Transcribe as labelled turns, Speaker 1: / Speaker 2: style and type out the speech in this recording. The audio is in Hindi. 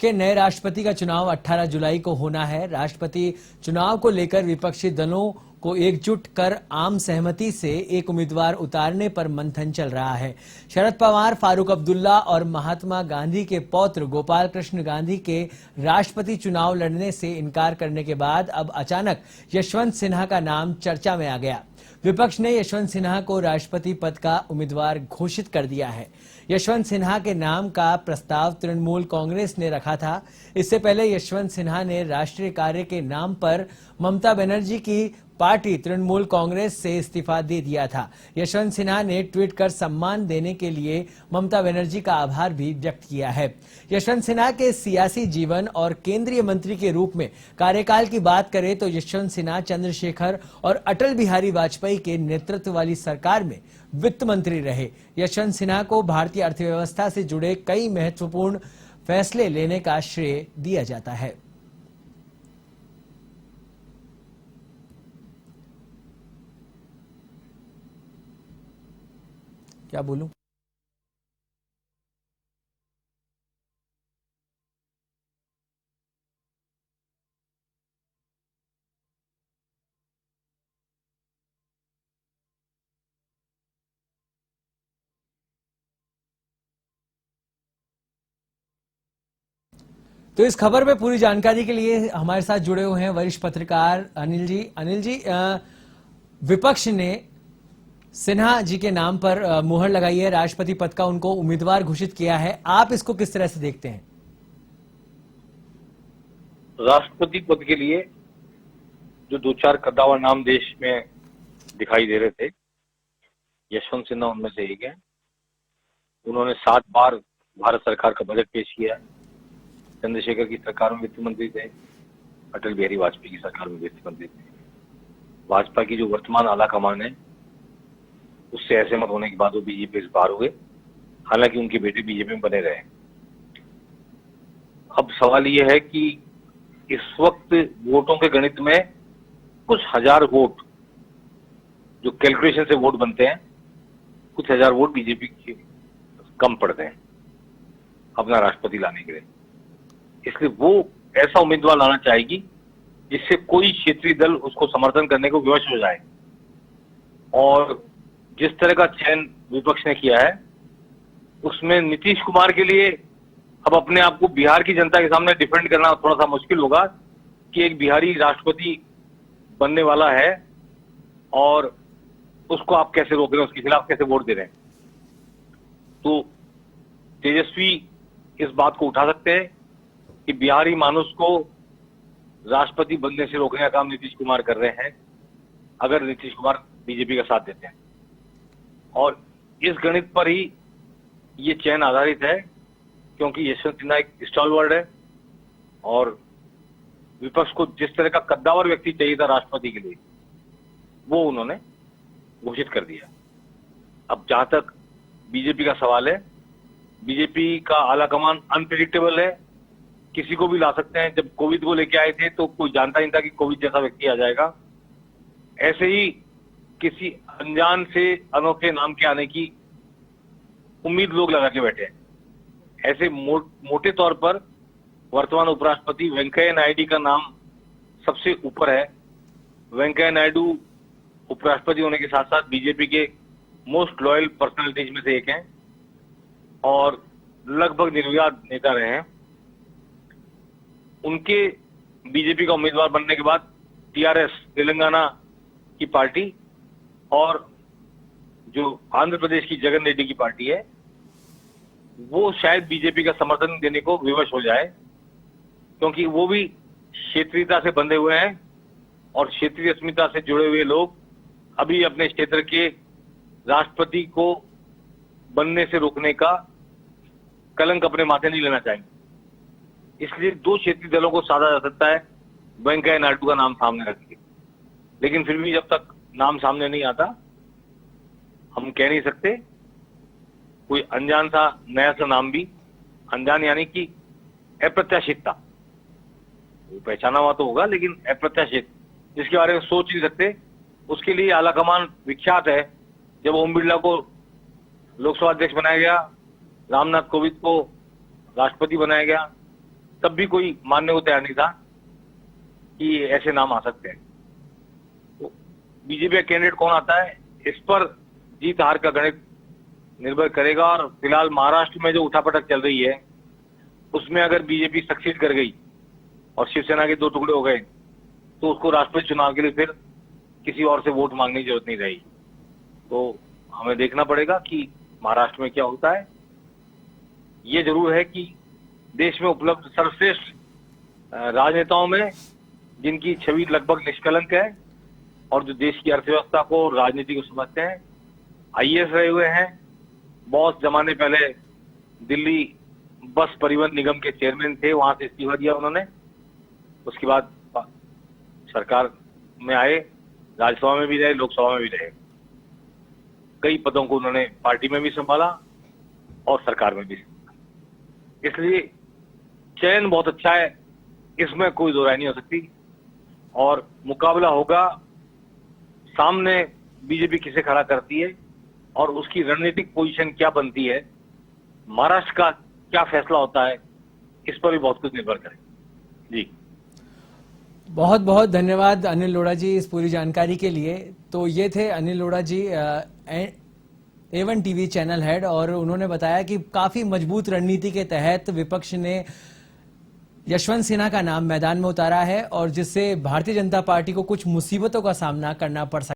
Speaker 1: के नए राष्ट्रपति का चुनाव 18 जुलाई को होना है। राष्ट्रपति चुनाव को लेकर विपक्षी दलों को एकजुट कर आम सहमति से एक उम्मीदवार उतारने पर मंथन चल रहा है। शरद पवार, फारूक अब्दुल्ला और महात्मा गांधी के पौत्र गोपाल कृष्ण गांधी के राष्ट्रपति चुनाव लड़ने से इनकार करने के बाद अब अचानक यशवंत सिन्हा का नाम चर्चा में आ गया। विपक्ष ने यशवंत सिन्हा को राष्ट्रपति पद का उम्मीदवार घोषित कर दिया है। यशवंत सिन्हा के नाम का प्रस्ताव तृणमूल कांग्रेस ने रखा था। इससे पहले यशवंत सिन्हा ने राष्ट्रीय कार्य के नाम पर ममता बनर्जी की पार्टी तृणमूल कांग्रेस से इस्तीफा दे दिया था। यशवंत सिन्हा ने ट्वीट कर सम्मान देने के लिए ममता बनर्जी का आभार भी व्यक्त किया है। यशवंत सिन्हा के सियासी जीवन और केंद्रीय मंत्री के रूप में कार्यकाल की बात करें तो यशवंत सिन्हा चंद्रशेखर और अटल बिहारी वाजपेयी के नेतृत्व वाली सरकार में वित्त मंत्री रहे। यशवंत सिन्हा को भारतीय अर्थव्यवस्था से जुड़े कई महत्वपूर्ण फैसले लेने का श्रेय दिया जाता है। क्या बोलूं? तो इस खबर में पूरी जानकारी के लिए हमारे साथ जुड़े हुए हैं वरिष्ठ पत्रकार अनिल जी। अनिल जी, विपक्ष ने सिन्हा जी के नाम पर मुहर लगाई है, राष्ट्रपति पद का उनको उम्मीदवार घोषित किया है। आप इसको किस तरह से देखते हैं?
Speaker 2: राष्ट्रपति पद के लिए जो दो चार कद्दावर नाम देश में दिखाई दे रहे थे, यशवंत सिन्हा उनमें से एक है। उन्होंने 7 बार भारत सरकार का बजट पेश किया। चंद्रशेखर की सरकार में वित्त मंत्री थे, अटल बिहारी वाजपेयी की सरकार में वित्त मंत्री थे। भाजपा की जो वर्तमान आला कमान है उससे असहमत होने के बाद वो बीजेपी से बाहर हुए, हालांकि उनके बेटे बीजेपी में बने रहे। अब सवाल ये है कि इस वक्त वोटों के गणित में कुछ हजार वोट जो कैलकुलेशन से वोट बनते हैं, कुछ हजार वोट बीजेपी के कम पड़ते हैं अपना राष्ट्रपति लाने के लिए। इसलिए वो ऐसा उम्मीदवार लाना चाहेगी जिससे कोई क्षेत्रीय दल उसको समर्थन करने को विवश हो जाए। और जिस तरह का चयन विपक्ष ने किया है उसमें नीतीश कुमार के लिए अब अपने आप को बिहार की जनता के सामने डिफेंड करना थोड़ा सा मुश्किल होगा कि एक बिहारी राष्ट्रपति बनने वाला है और उसको आप कैसे रोक रहे हैं, उसके खिलाफ कैसे वोट दे रहे हैं। तो तेजस्वी इस बात को उठा सकते हैं कि बिहारी मानुष को राष्ट्रपति बनने से रोकने का काम नीतीश कुमार कर रहे हैं, अगर नीतीश कुमार बीजेपी का साथ देते हैं। और इस गणित पर ही ये चयन आधारित है, क्योंकि यशवंत सिन्हा एक स्टॉलवर्ड है और विपक्ष को जिस तरह का कद्दावर व्यक्ति चाहिए था राष्ट्रपति के लिए, वो उन्होंने घोषित कर दिया। अब जहां तक बीजेपी का सवाल है, बीजेपी का आलाकमान अनप्रेडिक्टेबल है, किसी को भी ला सकते हैं। जब कोविड को लेके आए थे तो कोई जानता नहीं था कि कोविड जैसा व्यक्ति आ जाएगा। ऐसे ही किसी अनजान से अनोखे नाम के आने की उम्मीद लोग लगा के बैठे हैं। ऐसे मोटे तौर पर वर्तमान उपराष्ट्रपति वेंकैया नायडू का नाम सबसे ऊपर है। वेंकैया नायडू उपराष्ट्रपति होने के साथ साथ बीजेपी के मोस्ट लॉयल पर्सनालिटीज में से एक हैं और लगभग निर्विवाद नेता रहे हैं। उनके बीजेपी का उम्मीदवार बनने के बाद टीआरएस तेलंगाना की पार्टी और जो आंध्र प्रदेश की जगन रेड्डी की पार्टी है, वो शायद बीजेपी का समर्थन देने को विवश हो जाए, क्योंकि वो भी क्षेत्रीयता से बंधे हुए हैं और क्षेत्रीय अस्मिता से जुड़े हुए लोग अभी अपने क्षेत्र के राष्ट्रपति को बनने से रोकने का कलंक अपने माथे नहीं लेना चाहेंगे। इसलिए 2 क्षेत्रीय दलों को साधा जा सकता है वेंकैया नायडू का नाम सामने रख के। लेकिन फिर भी जब तक नाम सामने नहीं आता, हम कह नहीं सकते। कोई अनजान सा नया सा नाम भी, अनजान यानी कि अप्रत्याशितता, वो पहचाना हुआ तो होगा लेकिन अप्रत्याशित, जिसके बारे में सोच नहीं सकते, उसके लिए आलाकमान विख्यात है। जब ओम बिरला को लोकसभा अध्यक्ष बनाया गया, रामनाथ कोविंद को राष्ट्रपति बनाया गया, तब भी कोई मानने को तैयार नहीं था कि ऐसे नाम आ सकते हैं। तो बीजेपी का कैंडिडेट कौन आता है, इस पर जीत हार का गणित निर्भर करेगा। और फिलहाल महाराष्ट्र में जो उठापटक चल रही है उसमें अगर बीजेपी सक्सीड कर गई और शिवसेना के 2 टुकड़े हो गए तो उसको राष्ट्रपति चुनाव के लिए फिर किसी और से वोट मांगने की जरूरत नहीं रहेगी। तो हमें देखना पड़ेगा कि महाराष्ट्र में क्या होता है। ये जरूर है कि देश में उपलब्ध सर्वश्रेष्ठ राजनेताओं में जिनकी छवि लगभग निष्कलंक है और जो देश की अर्थव्यवस्था को, राजनीति को समझते हैं, आईएएस रहे हुए हैं, बहुत जमाने पहले दिल्ली बस परिवहन निगम के चेयरमैन थे, वहां से इस्तीफा दिया उन्होंने, उसके बाद सरकार में आए, राज्यसभा में भी रहे, लोकसभा में भी रहे, कई पदों को उन्होंने पार्टी में भी संभाला और सरकार में भी संभाला। इसलिए चयन बहुत अच्छा है, इसमें कोई दो राय नहीं हो सकती। और मुकाबला होगा, सामने बीजेपी किसे खड़ा करती है और उसकी रणनीतिक पोजीशन क्या बनती है, महाराष्ट्र का क्या फैसला होता है, इस पर भी बहुत कुछ निर्भर करेगा। जी,
Speaker 1: बहुत बहुत धन्यवाद अनिल लोढ़ा जी इस पूरी जानकारी के लिए। तो ये थे अनिल लोढ़ा जी, A1 टीवी चैनल हेड, और उन्होंने बताया कि काफी मजबूत रणनीति के तहत विपक्ष ने यशवंत सिन्हा का नाम मैदान में उतारा है और जिससे भारतीय जनता पार्टी को कुछ मुसीबतों का सामना करना पड़ सकता है।